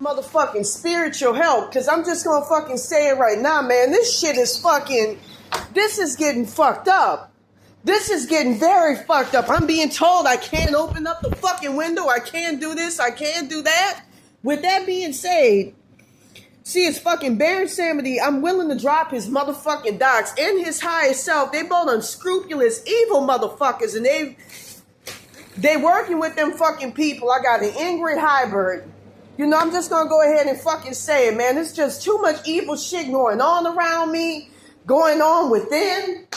motherfucking spiritual help, because I'm just gonna fucking say it right now, man. This shit is fucking, this is getting fucked up. This is getting very fucked up. I'm being told I can't open up the fucking window. I can't do this. I can't do that. With that being said, see, it's fucking Baron Samedi. I'm willing to drop his motherfucking docs and his highest self. They both unscrupulous, evil motherfuckers, and they working with them fucking people. I got an Ingrid Hibert. You know, I'm just gonna go ahead and fucking say it, man. It's just too much evil shit going on around me, going on within.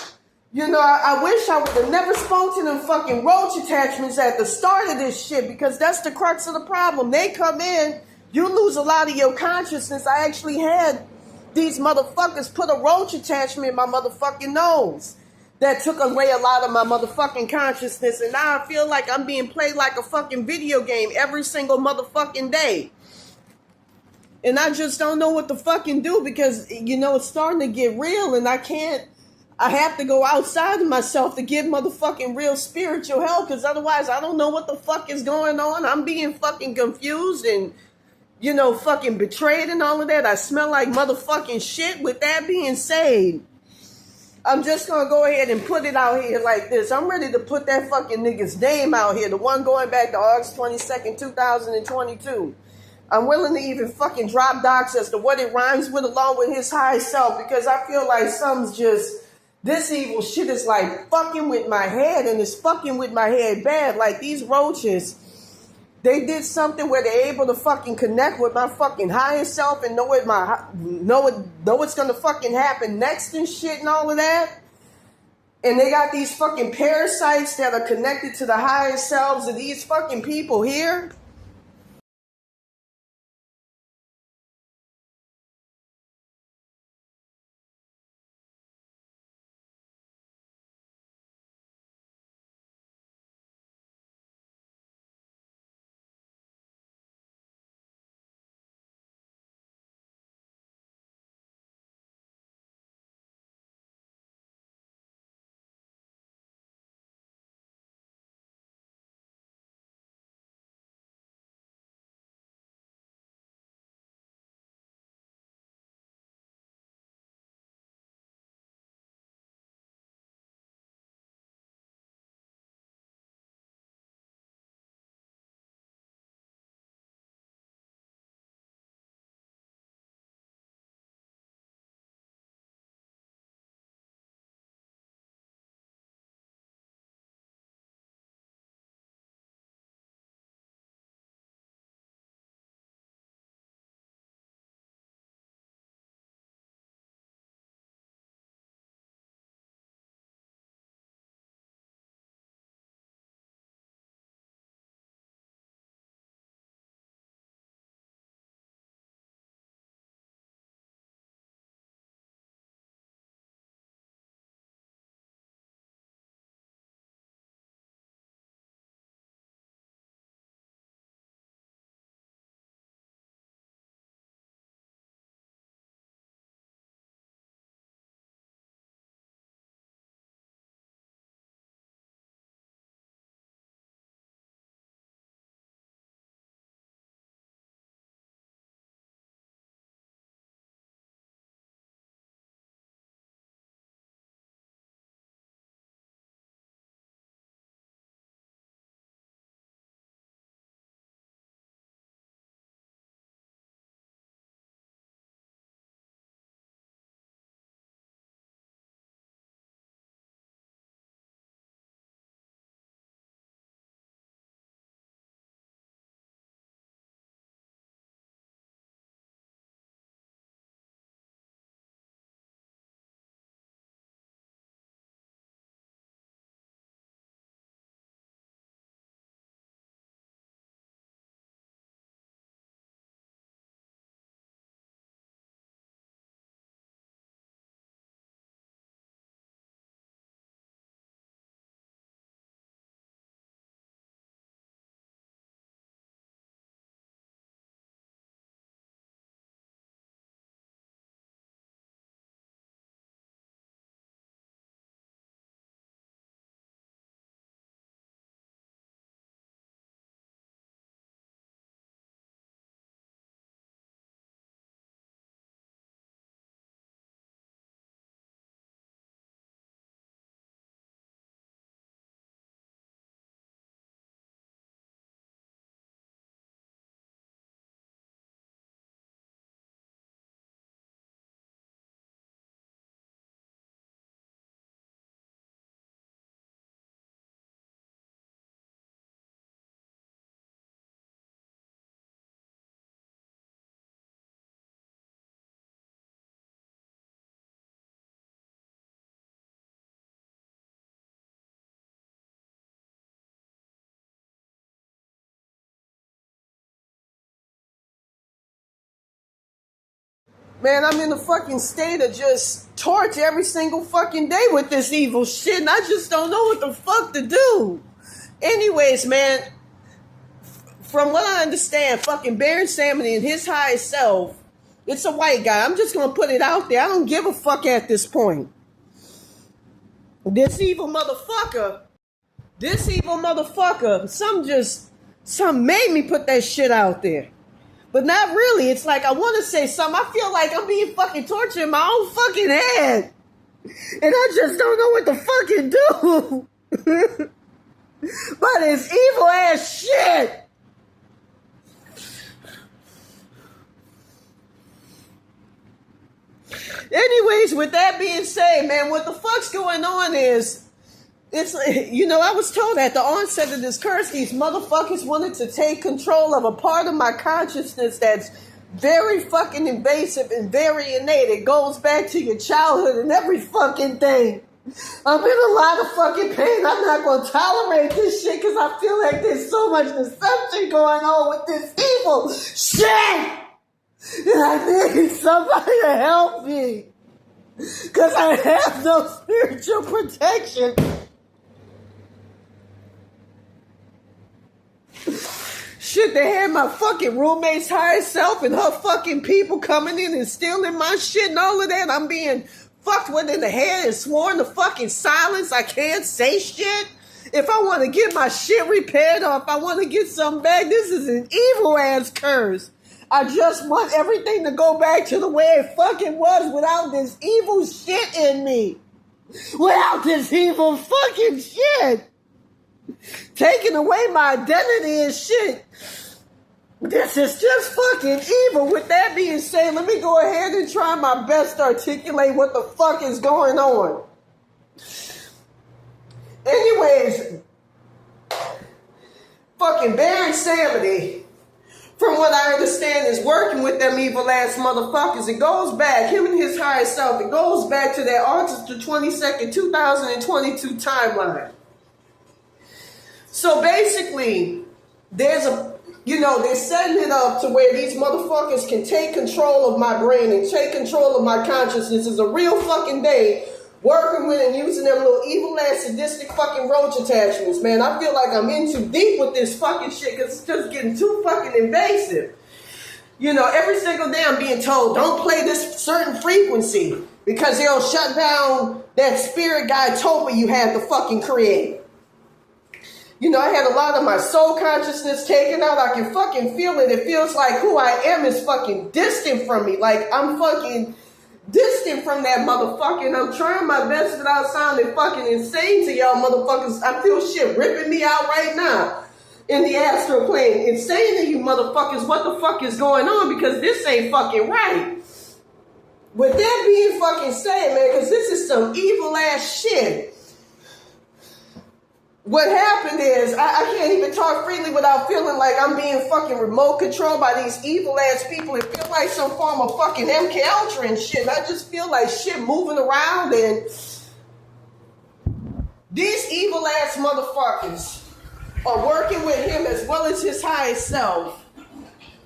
You know, I wish I would have never spoken to them fucking roach attachments at the start of this shit, because that's the crux of the problem. They come in, you lose a lot of your consciousness. I actually had these motherfuckers put a roach attachment in my motherfucking nose that took away a lot of my motherfucking consciousness, and now I feel like I'm being played like a fucking video game every single motherfucking day. And I just don't know what to fucking do, because, you know, it's starting to get real, and I have to go outside of myself to get motherfucking real spiritual help, because otherwise I don't know what the fuck is going on. I'm being fucking confused and, you know, fucking betrayed and all of that. I smell like motherfucking shit. With that being said, I'm just going to go ahead and put it out here like this. I'm ready to put that fucking nigga's name out here, the one going back to August 22nd, 2022. I'm willing to even fucking drop docs as to what it rhymes with along with his high self, because I feel like something's just, this evil shit is like fucking with my head, and it's fucking with my head bad. Like these roaches, they did something where they're able to fucking connect with my fucking higher self and know what's gonna fucking happen next and shit and all of that. And they got these fucking parasites that are connected to the higher selves of these fucking people here. Man, I'm in a fucking state of just torture every single fucking day with this evil shit, and I just don't know what the fuck to do. Anyways, man, from what I understand, fucking Baron Samedi and his highest self, it's a white guy. I'm just gonna put it out there. I don't give a fuck at this point. This evil motherfucker, some made me put that shit out there. But not really. It's like I want to say something. I feel like I'm being fucking tortured in my own fucking head. And I just don't know what to fucking do. But it's evil ass shit. Anyways, with that being said, man, what the fuck's going on is, it's, I was told at the onset of this curse, these motherfuckers wanted to take control of a part of my consciousness that's very fucking invasive and very innate. It goes back to your childhood and every fucking thing. I'm in a lot of fucking pain. I'm not going to tolerate this shit because I feel like there's so much deception going on with this evil shit. And I need somebody to help me because I have no spiritual protection. Shit, they had my fucking roommate's higher self and her fucking people coming in and stealing my shit and all of that. I'm being fucked with in the head and sworn to fucking silence. I can't say shit. If I want to get my shit repaired or if I want to get something back, this is an evil ass curse. I just want everything to go back to the way it fucking was without this evil shit in me. Without this evil fucking shit. Taking away my identity and shit. This is just fucking evil. With that being said, let me go ahead and try my best to articulate what the fuck is going on. Anyways, fucking Baron Samedi, from what I understand, is working with them evil ass motherfuckers. It goes back, him and his higher self, it goes back to that August the 22nd, 2022 timeline. So basically, they're setting it up to where these motherfuckers can take control of my brain and take control of my consciousness. It's a real fucking day working with and using them little evil ass sadistic fucking roach attachments, man. I feel like I'm in too deep with this fucking shit because it's just getting too fucking invasive. Every single day I'm being told, don't play this certain frequency because it'll shut down that spirit guide topa you had to fucking create. I had a lot of my soul consciousness taken out. I can fucking feel it. It feels like who I am is fucking distant from me. Like I'm fucking distant from that motherfucker. And I'm trying my best without sounding fucking insane to y'all motherfuckers. I feel shit ripping me out right now in the astral plane. Insane to you motherfuckers. What the fuck is going on? Because this ain't fucking right. With that being fucking said, man, because this is some evil ass shit. What happened is, I can't even talk freely without feeling like I'm being fucking remote controlled by these evil ass people. It feels like some form of fucking MK Ultra and shit. I just feel like shit moving around, and these evil ass motherfuckers are working with him as well as his highest self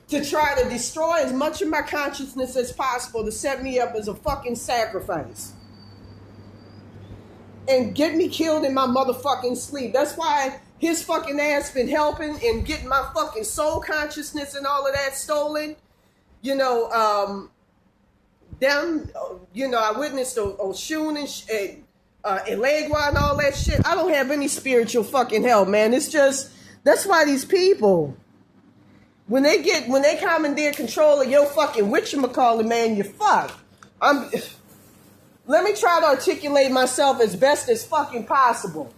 to try to destroy as much of my consciousness as possible to set me up as a fucking sacrifice. And get me killed in my motherfucking sleep. That's why his fucking ass been helping and getting my fucking soul consciousness and all of that stolen. I witnessed Oshun and Elegua and all that shit. I don't have any spiritual fucking help, man. It's just, that's why these people, when they commandeer control of your fucking whatchamacallit, man, you're fucked. Let me try to articulate myself as best as fucking possible.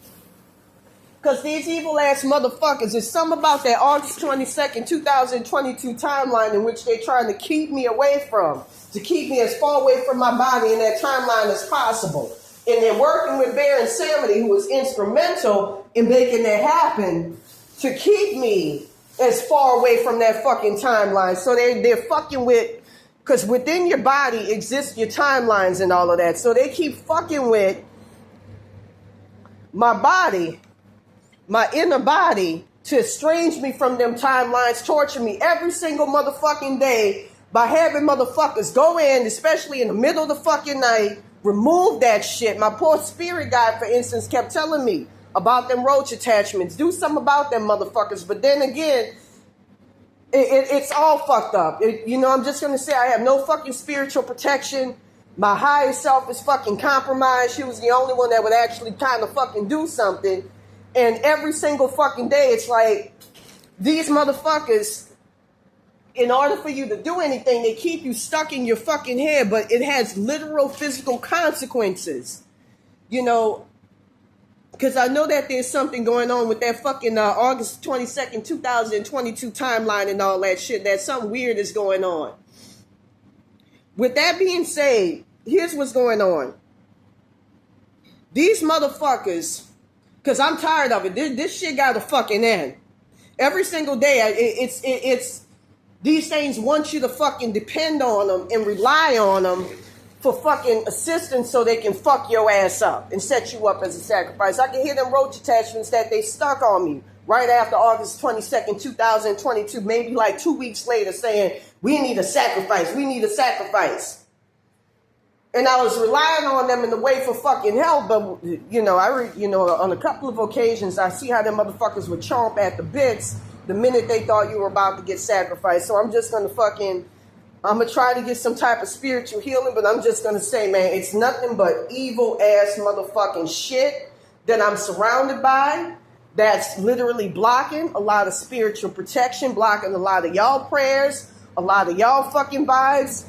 Because these evil ass motherfuckers, there's something about that August 22nd, 2022 timeline in which they're trying to keep me away from, to keep me as far away from my body in that timeline as possible. And they're working with Baron Samedi, who was instrumental in making that happen, to keep me as far away from that fucking timeline. So they're fucking with, because within your body exists your timelines and all of that. So they keep fucking with my body, my inner body, to estrange me from them timelines, torture me every single motherfucking day by having motherfuckers go in, especially in the middle of the fucking night, remove that shit. My poor spirit guide, for instance, kept telling me about them roach attachments. Do something about them motherfuckers. But then again, it's all fucked up. I'm just going to say I have no fucking spiritual protection. My higher self is fucking compromised. She was the only one that would actually kind of fucking do something. And every single fucking day, it's like, these motherfuckers, in order for you to do anything, they keep you stuck in your fucking head, but it has literal physical consequences. Because I know that there's something going on with that fucking August 22nd, 2022 timeline and all that shit. That something weird is going on. With that being said, here's what's going on. These motherfuckers, because I'm tired of it, this shit got to fucking end. Every single day, it's these things want you to fucking depend on them and rely on them for fucking assistance so they can fuck your ass up and set you up as a sacrifice. I can hear them roach attachments that they stuck on me right after August 22nd, 2022, maybe like 2 weeks later saying, we need a sacrifice, we need a sacrifice. And I was relying on them in the way for fucking help, but, on a couple of occasions, I see how them motherfuckers would chomp at the bits the minute they thought you were about to get sacrificed. So I'm just going to I'm going to try to get some type of spiritual healing, but I'm just going to say, man, it's nothing but evil-ass motherfucking shit that I'm surrounded by that's literally blocking a lot of spiritual protection, blocking a lot of y'all prayers, a lot of y'all fucking vibes,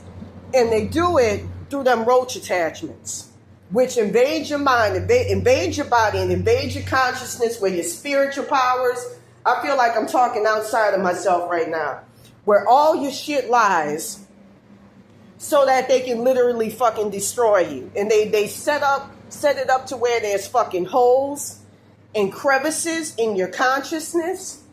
and they do it through them roach attachments, which invade your mind, invade your body, and invade your consciousness, where your spiritual powers, I feel like I'm talking outside of myself right now, where all your shit lies, so that they can literally fucking destroy you. And they set it up to where there's fucking holes and crevices in your consciousness,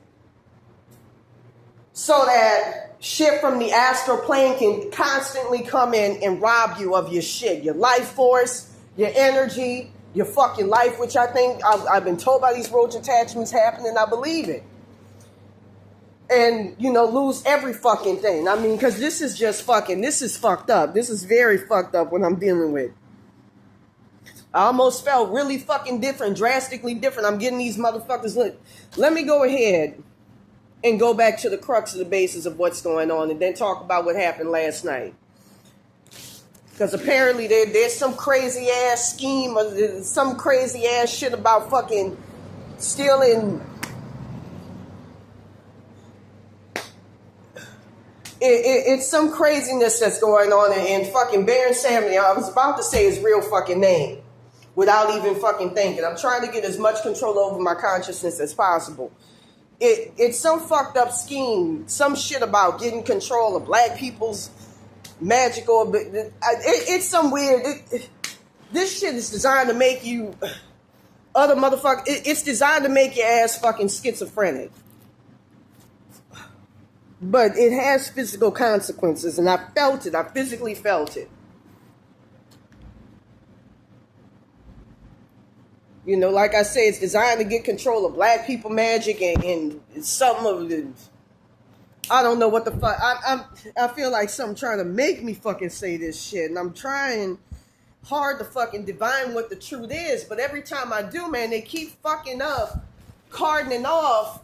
so that shit from the astral plane can constantly come in and rob you of your shit, your life force, your energy, your fucking life, which I think I've been told by these roach attachments happen, and I believe it. And, lose every fucking thing. I mean, because this is fucked up. This is very fucked up what I'm dealing with. I almost felt really fucking different, drastically different. I'm getting these motherfuckers. Look, let me go ahead and go back to the crux of the basis of what's going on, and then talk about what happened last night. Because apparently there's some crazy ass scheme, or some crazy ass shit about fucking stealing. It's some craziness that's going on, and fucking Baron Samedi, I was about to say his real fucking name without even fucking thinking. I'm trying to get as much control over my consciousness as possible. It's some fucked up scheme, some shit about getting control of black people's magical. It's some weird. This shit is designed to make you other motherfucker. It's designed to make your ass fucking schizophrenic. But it has physical consequences, and I felt it. I physically felt it. Like I say, it's designed to get control of black people magic and some of the, I don't know what the fuck. I feel like something trying to make me fucking say this shit, and I'm trying hard to fucking divine what the truth is. But every time I do, man, they keep fucking up, cardoning off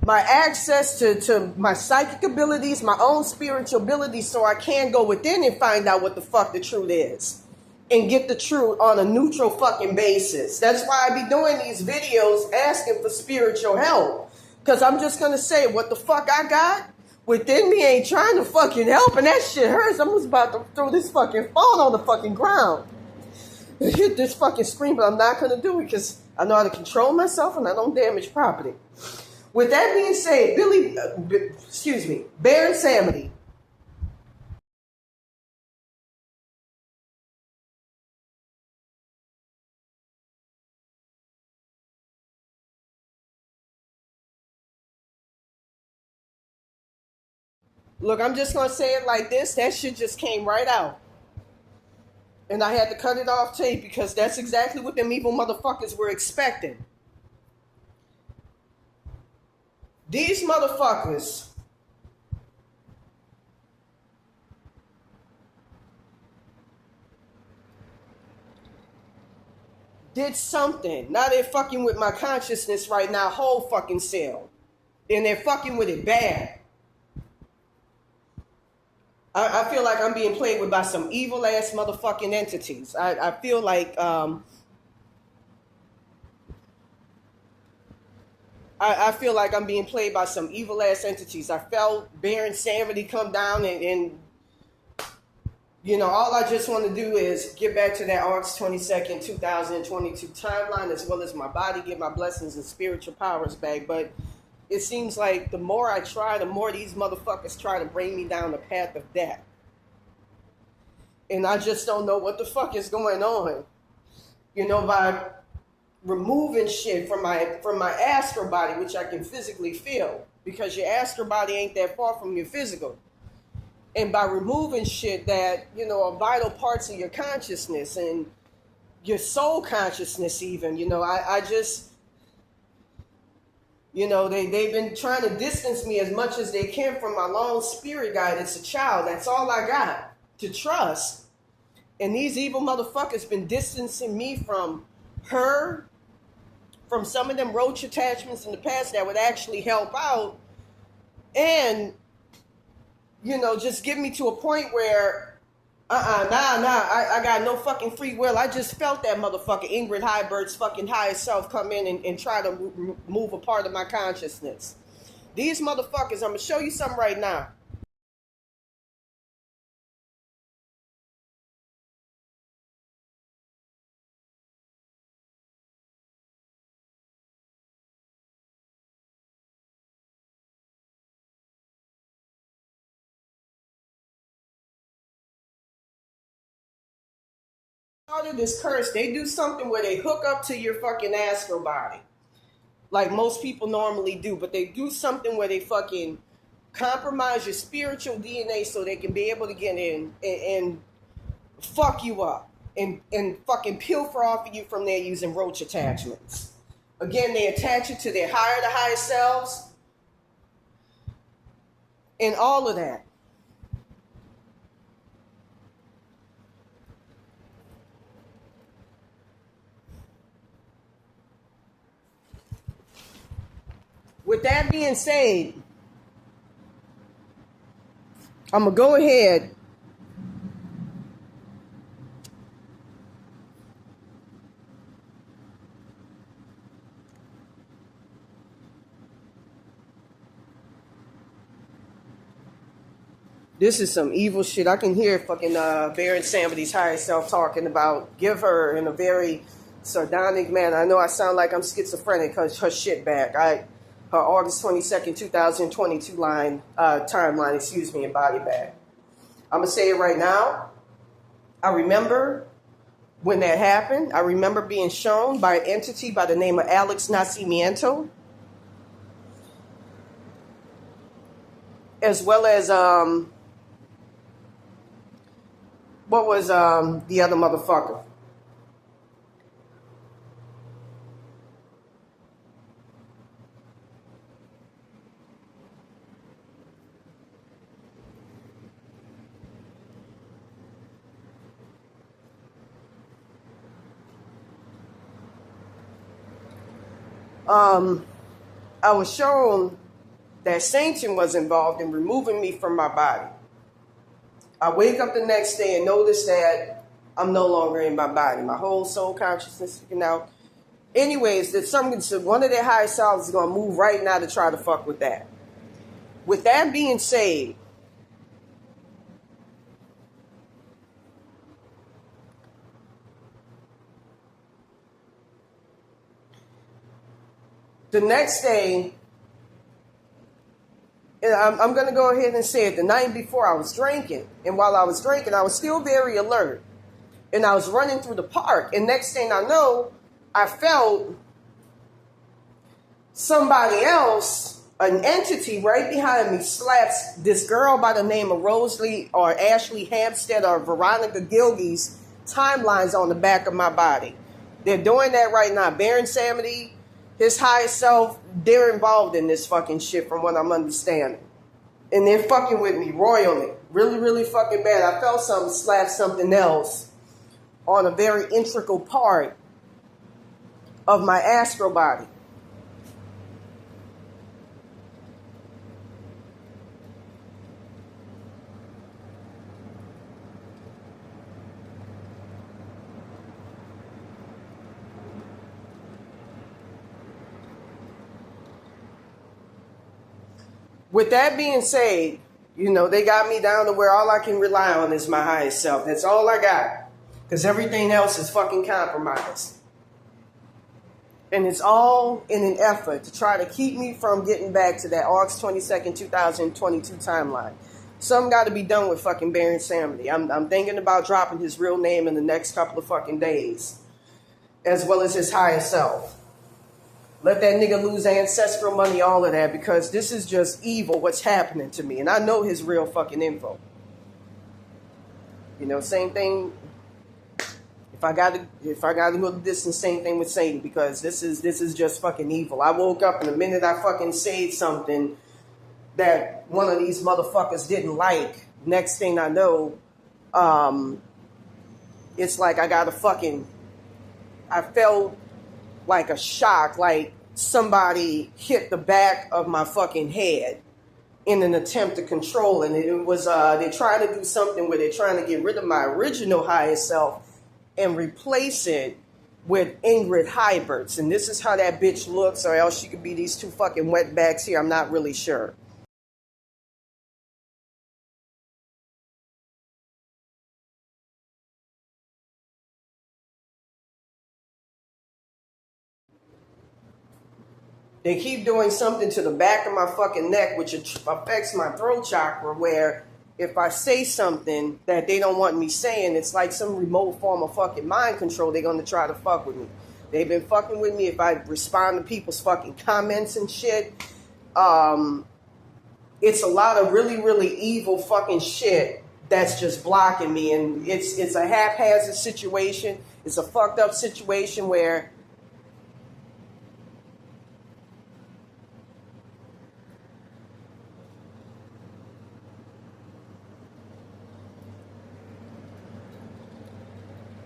my access to my psychic abilities, my own spiritual abilities, so I can go within and find out what the fuck the truth is and get the truth on a neutral fucking basis. That's why I be doing these videos asking for spiritual help, because I'm just going to say what the fuck I got within me ain't trying to fucking help, and that shit hurts. I'm just about to throw this fucking phone on the fucking ground and hit this fucking screen, but I'm not going to do it because I know how to control myself and I don't damage property. With that being said, Baron Samedi. Look, I'm just going to say it like this. That shit just came right out. And I had to cut it off tape because that's exactly what them evil motherfuckers were expecting. These motherfuckers did something. Now they're fucking with my consciousness right now, whole fucking self. And they're fucking with it bad. I feel like I'm being played with by some evil ass motherfucking entities. I feel like I feel like I'm being played by some evil ass entities. I felt Baron Samedi come down and you know, all I just want to do is get back to that August 22nd, 2022 timeline, as well as my body, get my blessings and spiritual powers back. But it seems like the more I try, the more these motherfuckers try to bring me down the path of death. And I just don't know what the fuck is going on. You know, by removing shit from my astral body, which I can physically feel, because your astral body ain't that far from your physical. And by removing shit that, you know, are vital parts of your consciousness and your soul consciousness even, you know, I just, you know, they've been trying to distance me as much as they can from my long spirit guide. It's a child. That's all I got to trust. And these evil motherfuckers been distancing me from her, from some of them roach attachments in the past that would actually help out. And you know, just get me to a point where, I got no fucking free will. I just felt that motherfucker, Ingrid Hibert's fucking higher self come in and try to move a part of my consciousness. These motherfuckers, I'm going to show you something right now. Part of this curse, they do something where they hook up to your fucking astral body, like most people normally do, but they do something where they fucking compromise your spiritual DNA so they can be able to get in and fuck you up and fucking pilfer off of you from there using roach attachments. Again, they attach you to their higher selves and all of that. With that being said, I'm going to go ahead this is some evil shit. I can hear fucking Baron Samedi's higher self talking about give her in a very sardonic manner. I know I sound like I'm schizophrenic because her shit back. Her August 22nd, 2022 timeline, excuse me, and body bag. I'm going to say it right now. I remember when that happened. I remember being shown by an entity by the name of Alex Nacimiento, as well as, what was the other motherfucker? I was shown that Satan was involved in removing me from my body. I wake up the next day and notice that I'm no longer in my body. My whole soul consciousness is taken out. Anyways, one of their higher selves is going to move right now to try to fuck with that. With that being said, the next day, I'm going to go ahead and say it, the night before I was drinking. And while I was drinking, I was still very alert. And I was running through the park. And next thing I know, I felt somebody else, an entity right behind me, slaps this girl by the name of Rosalie or Ashley Hampstead or Veronica Gilgie's timelines on the back of my body. They're doing that right now. Baron Samedi, his higher self, they're involved in this fucking shit from what I'm understanding. And they're fucking with me royally. Really, really fucking bad. I felt something slap something else on a very integral part of my astral body. With that being said, you know, they got me down to where all I can rely on is my highest self. That's all I got. Because everything else is fucking compromised. And it's all in an effort to try to keep me from getting back to that August 22nd, 2022 timeline. Something got to be done with fucking Baron Samedi. I'm thinking about dropping his real name in the next couple of fucking days. As well as his highest self. Let that nigga lose ancestral money, all of that, because this is just evil what's happening to me. And I know his real fucking info. You know, same thing. If I gotta go the distance, same thing with Satan, because this is just fucking evil. I woke up and the minute I fucking said something that one of these motherfuckers didn't like, next thing I know, it's like I felt like a shock, like somebody hit the back of my fucking head in an attempt to control. And it was, they're trying to do something where they're trying to get rid of my original highest self and replace it with Ingrid Hibert. And this is how that bitch looks, or else she could be these two fucking wetbacks here. I'm not really sure. They keep doing something to the back of my fucking neck, which affects my throat chakra, where if I say something that they don't want me saying, it's like some remote form of fucking mind control. They're going to try to fuck with me. They've been fucking with me if I respond to people's fucking comments and shit. It's a lot of really, really evil fucking shit that's just blocking me. And it's a haphazard situation. It's a fucked up situation where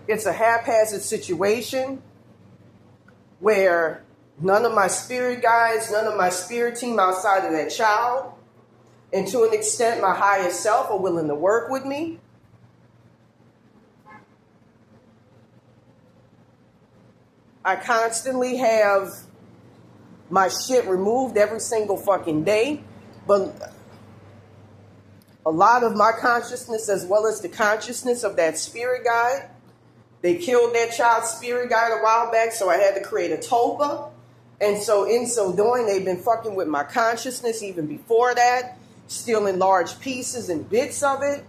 it's a haphazard situation where none of my spirit guides, none of my spirit team outside of that child, and to an extent my higher self are willing to work with me. I constantly have my shit removed every single fucking day, but a lot of my consciousness as well as the consciousness of that spirit guide, they killed that child's spirit guide a while back, so I had to create a tulpa. And so in so doing, they've been fucking with my consciousness even before that, stealing large pieces and bits of it,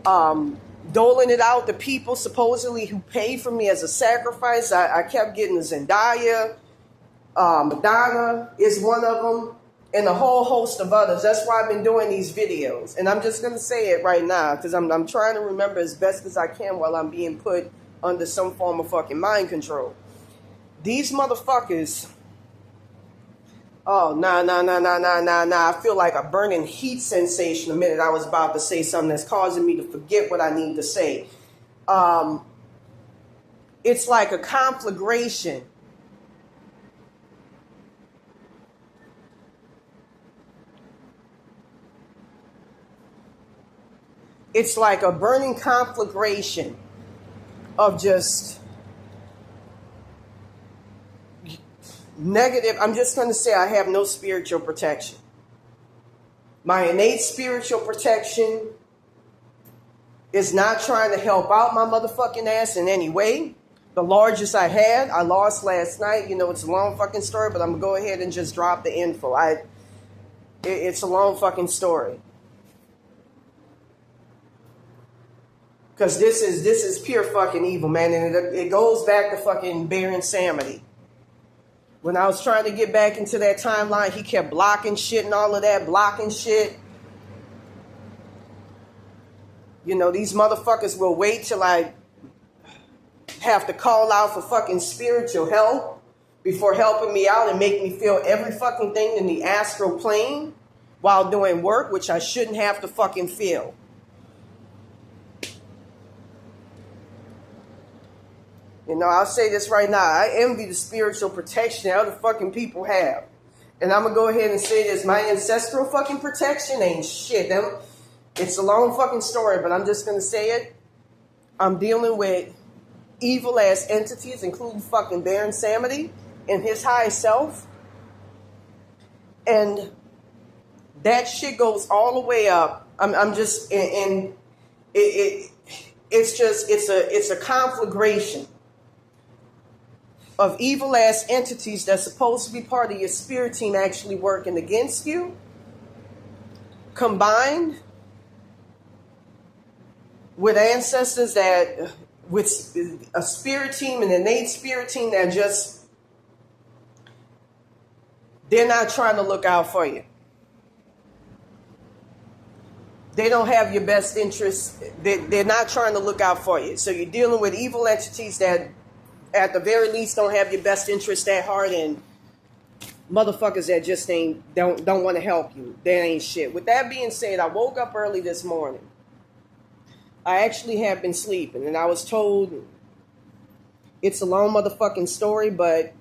doling it out to people supposedly who paid for me as a sacrifice. I kept getting Zendaya, Madonna is one of them, and a whole host of others. That's why I've been doing these videos. And I'm just going to say it right now, because I'm trying to remember as best as I can while I'm being put under some form of fucking mind control. These motherfuckers, oh, nah. I feel like a burning heat sensation the minute I was about to say something that's causing me to forget what I need to say. It's like a conflagration. It's like a burning conflagration of just negative. I'm just going to say I have no spiritual protection. My innate spiritual protection is not trying to help out my motherfucking ass in any way. The largest I had, I lost last night. You know, it's a long fucking story, but I'm going to go ahead and just drop the info. It's a long fucking story. Because this is pure fucking evil, man. And it goes back to fucking Baron Samedi. When I was trying to get back into that timeline, he kept blocking shit and all of that, blocking shit. You know, these motherfuckers will wait till I have to call out for fucking spiritual help before helping me out and make me feel every fucking thing in the astral plane while doing work, which I shouldn't have to fucking feel. You know, I'll say this right now. I envy the spiritual protection that other fucking people have. And I'm going to go ahead and say this. My ancestral fucking protection ain't shit. It's a long fucking story, but I'm just going to say it. I'm dealing with evil-ass entities, including fucking Baron Samedi and his high self. And that shit goes all the way up. I'm just, and it's a conflagration of evil-ass entities that's supposed to be part of your spirit team actually working against you, combined with ancestors that, with a spirit team, an innate spirit team that just, they're not trying to look out for you. They don't have your best interests. They're not trying to look out for you. So you're dealing with evil entities that, at the very least, don't have your best interest at heart, and motherfuckers that just don't want to help you. That ain't shit. With that being said, I woke up early this morning. I actually have been sleeping, and I was told it's a long motherfucking story, but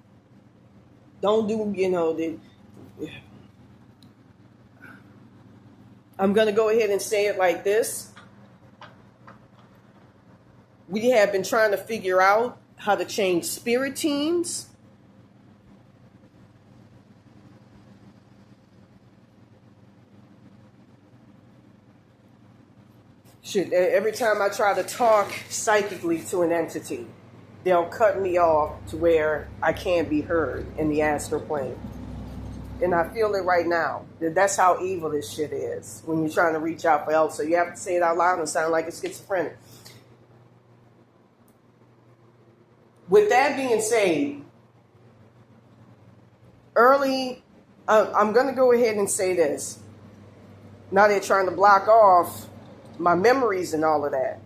don't do, I'm going to go ahead and say it like this. We have been trying to figure out how to change spirit teams. Shit, every time I try to talk psychically to an entity, they'll cut me off to where I can't be heard in the astral plane. And I feel it right now. That's how evil this shit is when you're trying to reach out for help. So you have to say it out loud and sound like a schizophrenic. With that being said, I'm going to go ahead and say this. Now they're trying to block off my memories and all of that.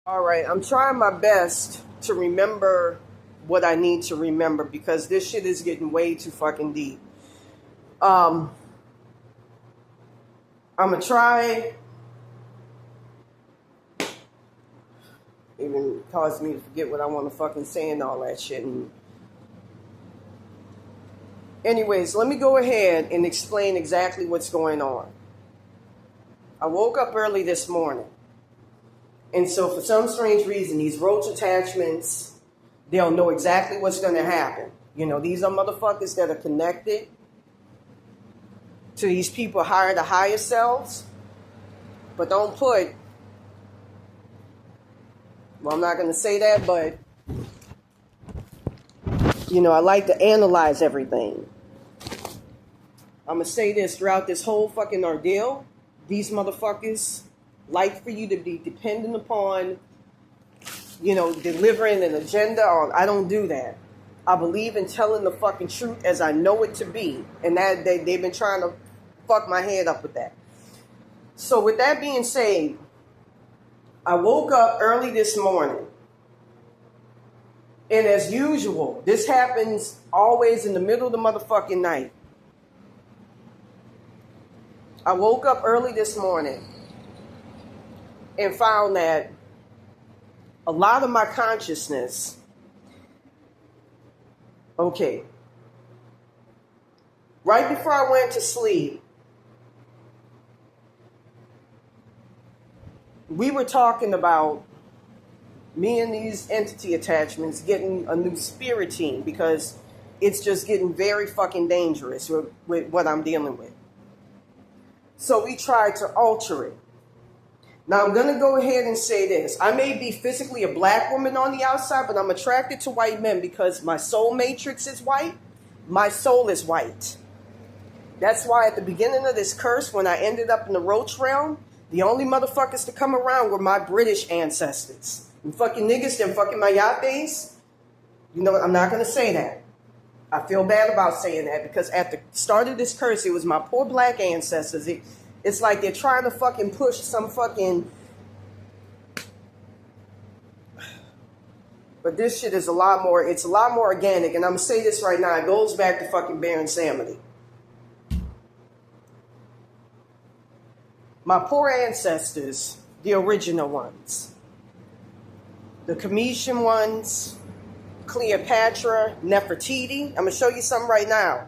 All right, I'm trying my best to remember what I need to remember because this shit is getting way too fucking deep. I'm gonna try. Even caused me to forget what I want to fucking say and all that shit. And anyways, let me go ahead and explain exactly what's going on. I woke up early this morning. And so for some strange reason, these roach attachments, they'll know exactly what's going to happen. You know, these are motherfuckers that are connected to these people higher to higher selves. But don't put, well, I'm not going to say that, but, you know, I like to analyze everything. I'm going to say this throughout this whole fucking ordeal. These motherfuckers like for you to be dependent upon, delivering an agenda on. I don't do that. I believe in telling the fucking truth as I know it to be. And that they've been trying to fuck my head up with that. So with that being said, I woke up early this morning. And as usual, this happens always in the middle of the motherfucking night. I woke up early this morning and found that a lot of my consciousness, right before I went to sleep, we were talking about me and these entity attachments getting a new spirit team because it's just getting very fucking dangerous with what I'm dealing with. So we tried to alter it. Now I'm going to go ahead and say this. I may be physically a black woman on the outside, but I'm attracted to white men because my soul matrix is white. My soul is white. That's why at the beginning of this curse, when I ended up in the roach realm, the only motherfuckers to come around were my British ancestors. And fucking niggas, them fucking mayates. I'm not going to say that. I feel bad about saying that because at the start of this curse, it was my poor black ancestors. It's like they're trying to fucking push some fucking... But this shit is a lot more organic. And I'm going to say this right now. It goes back to fucking Baron Samedi. My poor ancestors, the original ones. The Cometian ones... Cleopatra, Nefertiti. I'm going to show you something right now.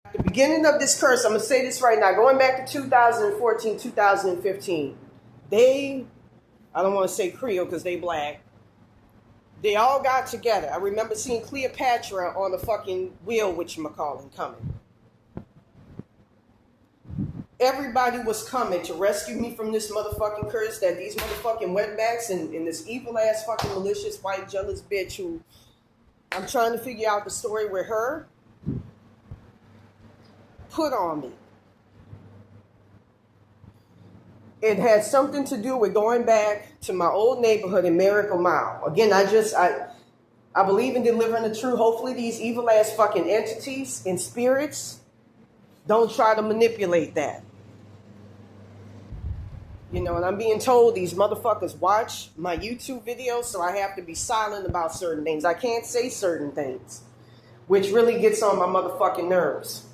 At the beginning of this curse, I'm going to say this right now, going back to 2014, 2015, I don't want to say Creole because they black, they all got together. I remember seeing Cleopatra on the fucking wheel, whatchamacallit, coming. Everybody was coming to rescue me from this motherfucking curse that these motherfucking wetbacks and this evil ass fucking malicious white jealous bitch who I'm trying to figure out the story with her put on me. It had something to do with going back to my old neighborhood in Miracle Mile. Again, I believe in delivering the truth. Hopefully these evil ass fucking entities and spirits don't try to manipulate that. And I'm being told these motherfuckers watch my YouTube videos, so I have to be silent about certain things. I can't say certain things, which really gets on my motherfucking nerves.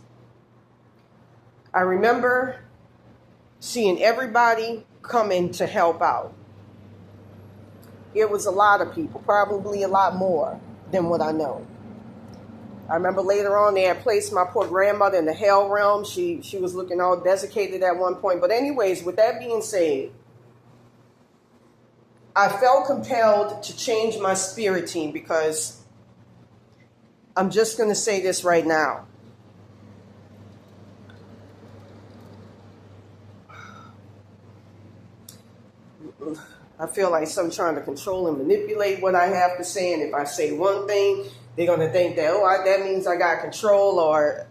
I remember seeing everybody coming to help out. It was a lot of people, probably a lot more than what I know. I remember later on they had placed my poor grandmother in the hell realm. She was looking all desiccated at one point. But anyways, with that being said, I felt compelled to change my spirit team because I'm just going to say this right now. I feel like some trying to control and manipulate what I have to say. And if I say one thing, they're going to think that, that means I got control, or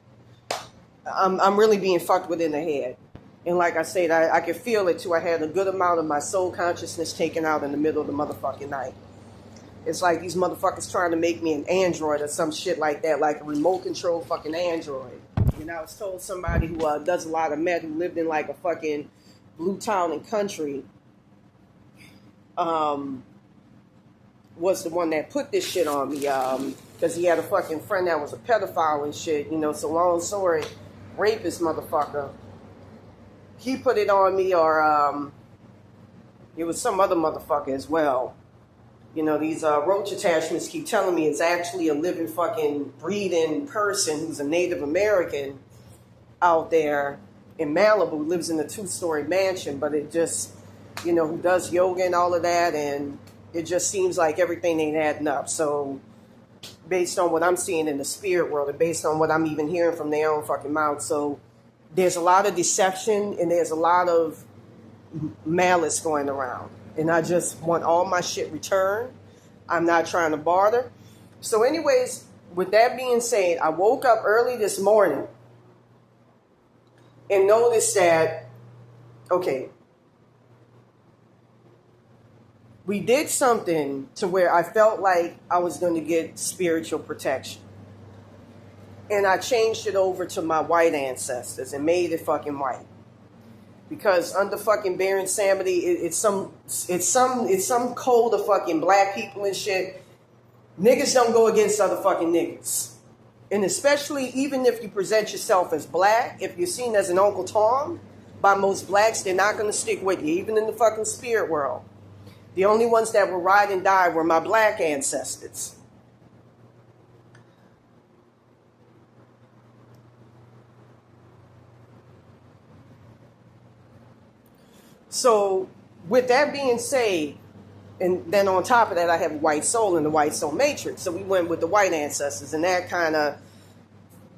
I'm really being fucked within the head. And like I said, I could feel it too. I had a good amount of my soul consciousness taken out in the middle of the motherfucking night. It's like these motherfuckers trying to make me an android or some shit like that, like a remote control fucking android. And I was told somebody who does a lot of meth, who lived in like a fucking blue town and country, was the one that put this shit on me, because he had a fucking friend that was a pedophile and shit, so long story, rapist motherfucker. He put it on me, or it was some other motherfucker as well. These roach attachments keep telling me it's actually a living fucking breathing person who's a Native American out there in Malibu, lives in a 2-story mansion, but it just, who does yoga and all of that, and it just seems like everything ain't adding up. So based on what I'm seeing in the spirit world and based on what I'm even hearing from their own fucking mouth, so there's a lot of deception and there's a lot of malice going around. And I just want all my shit returned. I'm not trying to barter. So anyways, with that being said, I woke up early this morning and noticed that, okay, we did something to where I felt like I was going to get spiritual protection. And I changed it over to my white ancestors and made it fucking white. Because under fucking Baron Samedi, it's some code of fucking black people and shit. Niggas don't go against other fucking niggas. And especially even if you present yourself as black, if you're seen as an Uncle Tom, by most blacks, they're not going to stick with you, even in the fucking spirit world. The only ones that will ride and die were my black ancestors. So, with that being said, and then on top of that, I have a white soul in the white soul matrix. So we went with the white ancestors, and that kind of,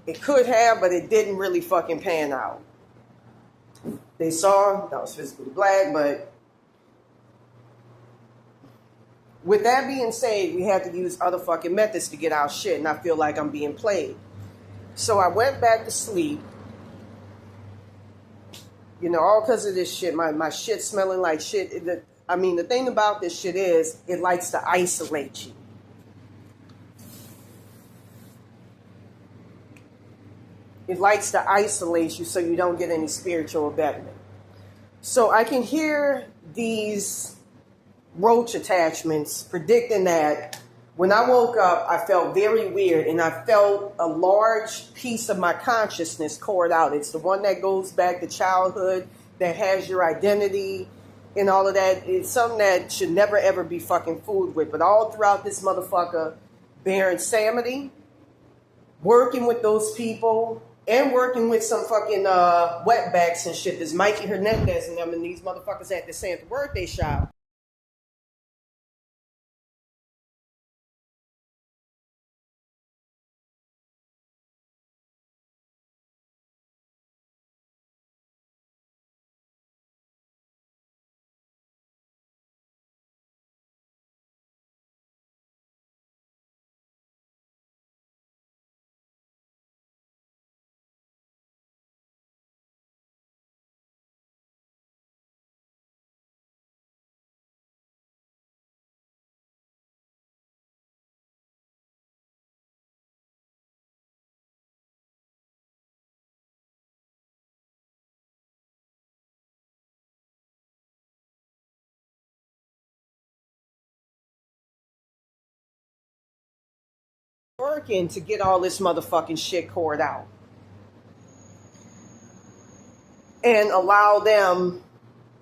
it could have, but it didn't really fucking pan out. They saw that I was physically black, but with that being said, we had to use other fucking methods to get our shit, and I feel like I'm being played. So I went back to sleep. You know, all because of this shit, my shit smelling like shit. The thing about this shit is, it likes to isolate you. It likes to isolate you so you don't get any spiritual betterment. So I can hear these roach attachments predicting that when I woke up, I felt very weird, and I felt a large piece of my consciousness poured out. It's the one that goes back to childhood, that has your identity and all of that. It's something that should never, ever be fucking fooled with. But all throughout this motherfucker, Baron Samedi, working with those people and working with some fucking wetbacks and shit. There's Mikey Hernandez and them, and these motherfuckers at the Santa birthday shop. Working to get all this motherfucking shit poured out and allow them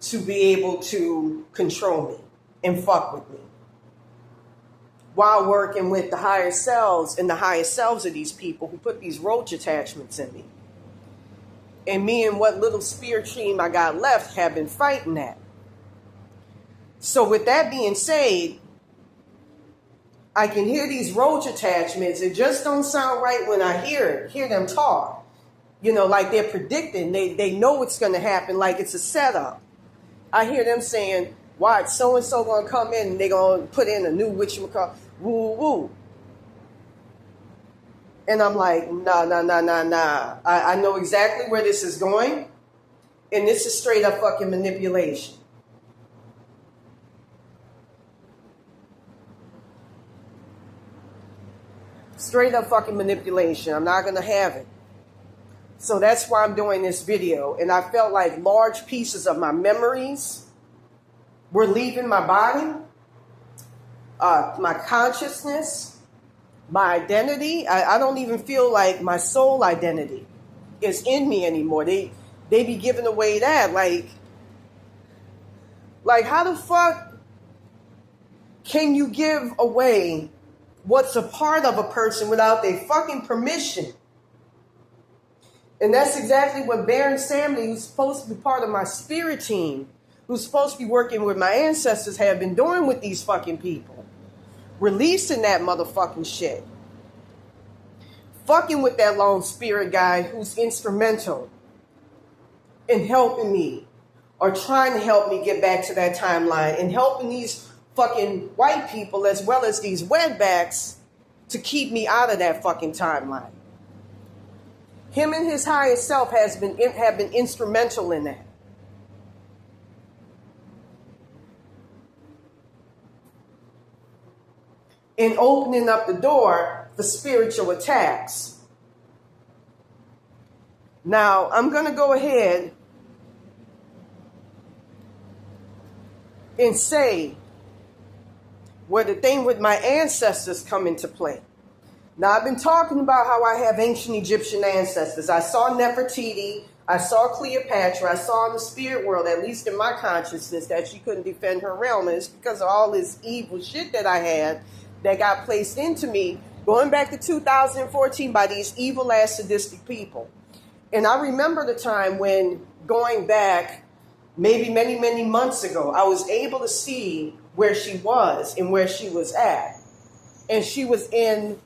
to be able to control me and fuck with me while working with the higher selves and the higher selves of these people who put these roach attachments in me. And me and what little spirit team I got left have been fighting that. So with that being said, I can hear these roach attachments. It just don't sound right when I hear them talk. You know, like they're predicting. They know what's going to happen, like it's a setup. I hear them saying, watch, so-and-so going to come in and they're going to put in a new whatchamacallit, woo-woo. And I'm like, nah. I know exactly where this is going. And this is straight up fucking manipulation. Straight up fucking manipulation. I'm not going to have it. So that's why I'm doing this video. And I felt like large pieces of my memories were leaving my body. My consciousness, my identity. I don't even feel like my soul identity is in me anymore. They be giving away that. Like how the fuck can you give away what's a part of a person without their fucking permission? And that's exactly what Baron Samedi, who's supposed to be part of my spirit team, who's supposed to be working with my ancestors, have been doing with these fucking people. Releasing that motherfucking shit. Fucking with that lone spirit guy who's instrumental in helping me are trying to help me get back to that timeline and helping these fucking white people as well as these wetbacks to keep me out of that fucking timeline. Him and his higher self have been instrumental in that. In opening up the door for spiritual attacks. Now, I'm going to go ahead and say where the thing with my ancestors come into play. Now, I've been talking about how I have ancient Egyptian ancestors. I saw Nefertiti, I saw Cleopatra, I saw in the spirit world, at least in my consciousness, that she couldn't defend her realm. And it's because of all this evil shit that I had that got placed into me, going back to 2014 by these evil-ass sadistic people. And I remember the time when, going back maybe many, many months ago, I was able to see where she was and where she was at. And she was in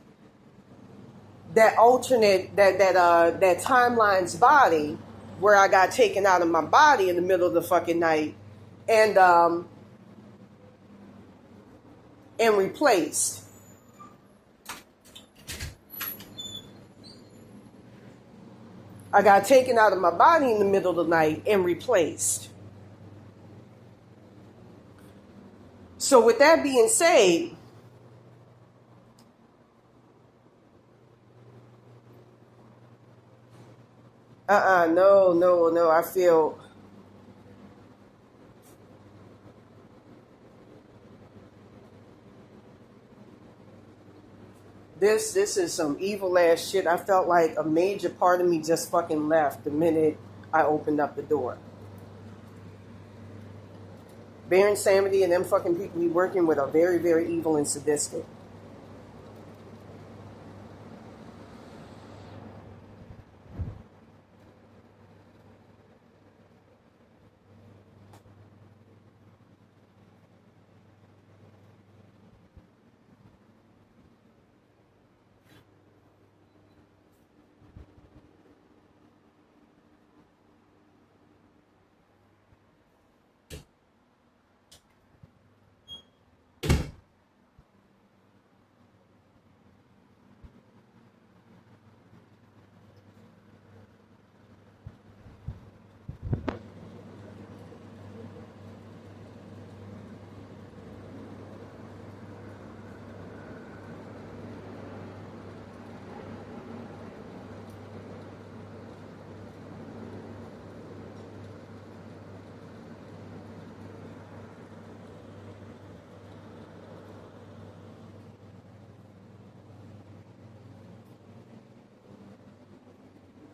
that alternate, that timeline's body, where I got taken out of my body in the middle of the fucking night and replaced. I got taken out of my body in the middle of the night and replaced. So with that being said, no, I feel this is some evil ass shit. I felt like a major part of me just fucking left the minute I opened up the door. Baron Samedi and them fucking people we working with are very, very evil and sadistic.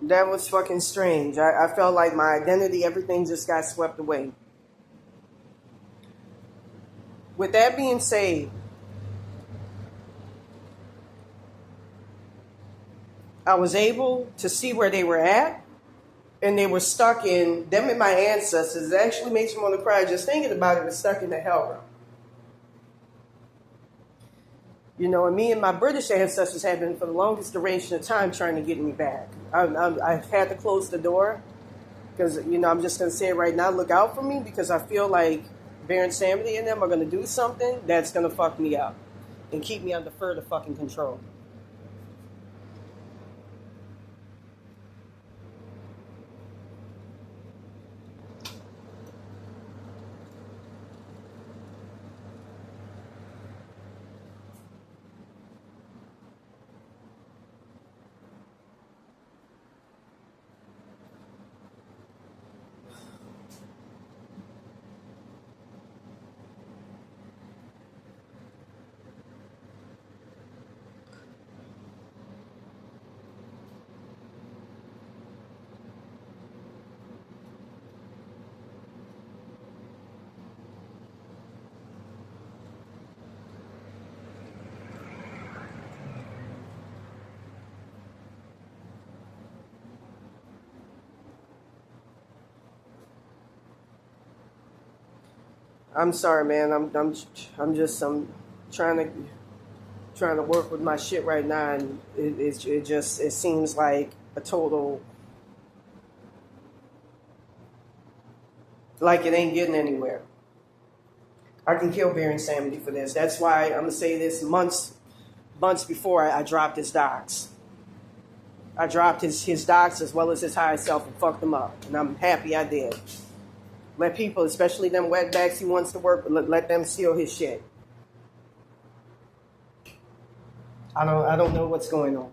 That was fucking strange. I felt like my identity, everything just got swept away. With that being said, I was able to see where they were at, and they were stuck in, them and my ancestors. It actually makes me want to cry just thinking about it, was stuck in the hell realm. You know, and me and my British ancestors have been for the longest duration of time trying to get me back. I've had to close the door because, you know, I'm just going to say it right now, look out for me, because I feel like Baron Samedi and them are going to do something that's going to fuck me up and keep me under further fucking control. I'm sorry, man. I'm trying to work with my shit right now, and it seems like a total like it ain't getting anywhere. I can kill Baron Samedi for this. That's why I'm gonna say this months before I dropped his docs. I dropped his docs as well as his higher self and fucked him up, and I'm happy I did. Let people, especially them wetbacks he wants to work with, let them steal his shit. I don't know what's going on.